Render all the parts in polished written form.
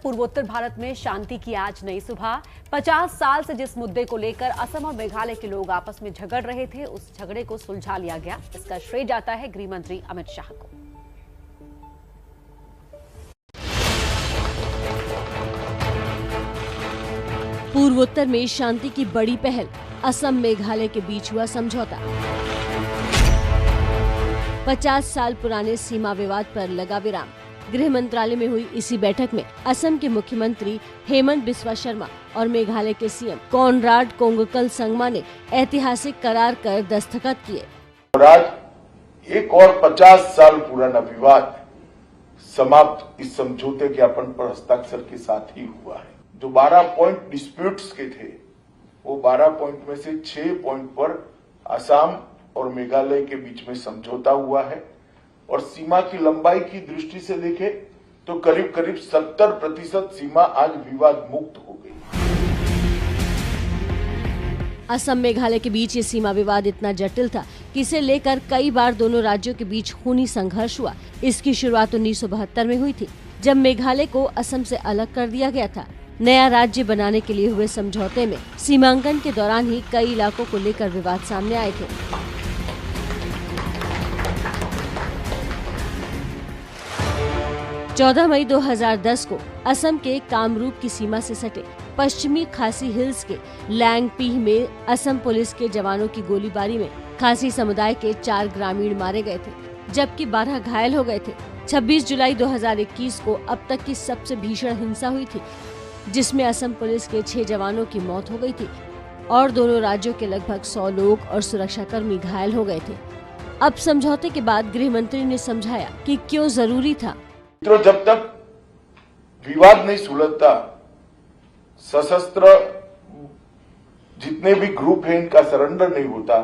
पूर्वोत्तर भारत में शांति की आज नई सुबह। 50 साल से जिस मुद्दे को लेकर असम और मेघालय के लोग आपस में झगड़ रहे थे, उस झगड़े को सुलझा लिया गया। इसका श्रेय जाता है गृह मंत्री अमित शाह को। पूर्वोत्तर में शांति की बड़ी पहल, असम मेघालय के बीच हुआ समझौता। 50 साल पुराने सीमा विवाद पर लगा विराम। गृह मंत्रालय में हुई इसी बैठक में असम के मुख्यमंत्री हेमंत बिस्वा शर्मा और मेघालय के सीएम कॉनराड कोंगकल संगमा ने ऐतिहासिक करार कर दस्तखत किए। और आज एक और 50 साल पुराना विवाद समाप्त इस समझौते ज्ञापन पर हस्ताक्षर के साथ ही हुआ है। जो 12 पॉइंट डिस्प्यूट्स के थे, वो 12 पॉइंट में से 6 पॉइंट पर असम और मेघालय के बीच में समझौता हुआ है और सीमा की लंबाई की दृष्टि से देखें तो करीब करीब 70% सीमा आज विवाद मुक्त हो गई। असम मेघालय के बीच ये सीमा विवाद इतना जटिल था कि इसे लेकर कई बार दोनों राज्यों के बीच खूनी संघर्ष हुआ। इसकी शुरुआत 1972 में हुई थी, जब मेघालय को असम से अलग कर दिया गया था। नया राज्य बनाने के लिए हुए समझौते में सीमांकन के दौरान ही कई इलाकों को लेकर विवाद सामने आए थे। 14 मई 2010 को असम के कामरूप की सीमा से सटे पश्चिमी खासी हिल्स के लैंगपीह में असम पुलिस के जवानों की गोलीबारी में खासी समुदाय के 4 ग्रामीण मारे गए थे, जबकि 12 घायल हो गए थे। 26 जुलाई 2021 को अब तक की सबसे भीषण हिंसा हुई थी, जिसमें असम पुलिस के 6 जवानों की मौत हो गई थी और दोनों राज्यों के लगभग 100 लोग और सुरक्षाकर्मी घायल हो गए थे। अब समझौते के बाद गृह मंत्री ने समझाया कि क्यों जरूरी था। मित्रों, जब तक विवाद नहीं सुलझता, सशस्त्र जितने भी ग्रुप हैं, इनका सरेंडर नहीं होता,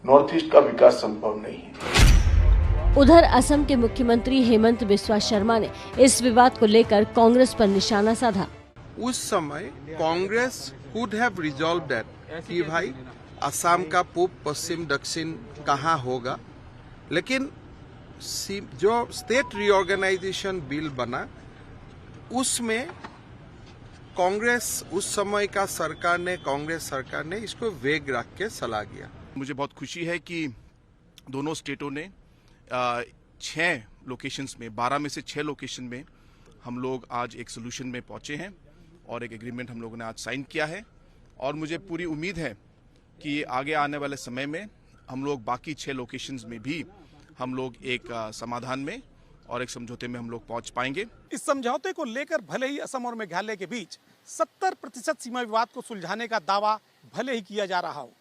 नॉर्थ ईस्ट का विकास संभव नहीं है। उधर असम के मुख्यमंत्री हेमंत बिस्वा शर्मा ने इस विवाद को लेकर कांग्रेस पर निशाना साधा। उस समय Congress could have resolve that कि भाई असम का पूर्व पश्चिम दक्षिण कहाँ होगा, लेकिन जो स्टेट रीऑर्गेनाइजेशन बिल बना उसमें कांग्रेस उस समय का कांग्रेस सरकार ने इसको वेग रख के सलाह किया। मुझे बहुत खुशी है कि दोनों स्टेटों ने 6 लोकेशंस में, 12 में से 6 लोकेशन में हम लोग आज एक सोल्यूशन में पहुंचे हैं और एक एग्रीमेंट हम लोगों ने आज साइन किया है। और मुझे पूरी उम्मीद है कि आगे आने वाले समय में हम लोग बाकी 6 लोकेशंस में भी हम लोग एक समाधान में और एक समझौते में हम लोग पहुंच पाएंगे। इस समझौते को लेकर भले ही असम और मेघालय के बीच 70% सीमा विवाद को सुलझाने का दावा भले ही किया जा रहा हो,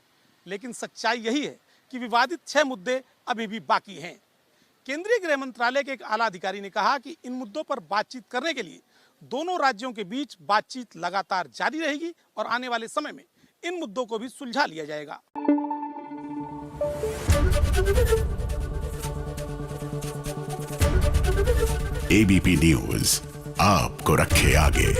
लेकिन सच्चाई यही है कि विवादित 6 मुद्दे अभी भी बाकी हैं। केंद्रीय गृह मंत्रालय के एक आला अधिकारी ने कहा कि इन मुद्दों पर बातचीत करने के लिए दोनों राज्यों के बीच बातचीत लगातार जारी रहेगी और आने वाले समय में इन मुद्दों को भी सुलझा लिया जाएगा। एबीपी न्यूज आपको रखे आगे।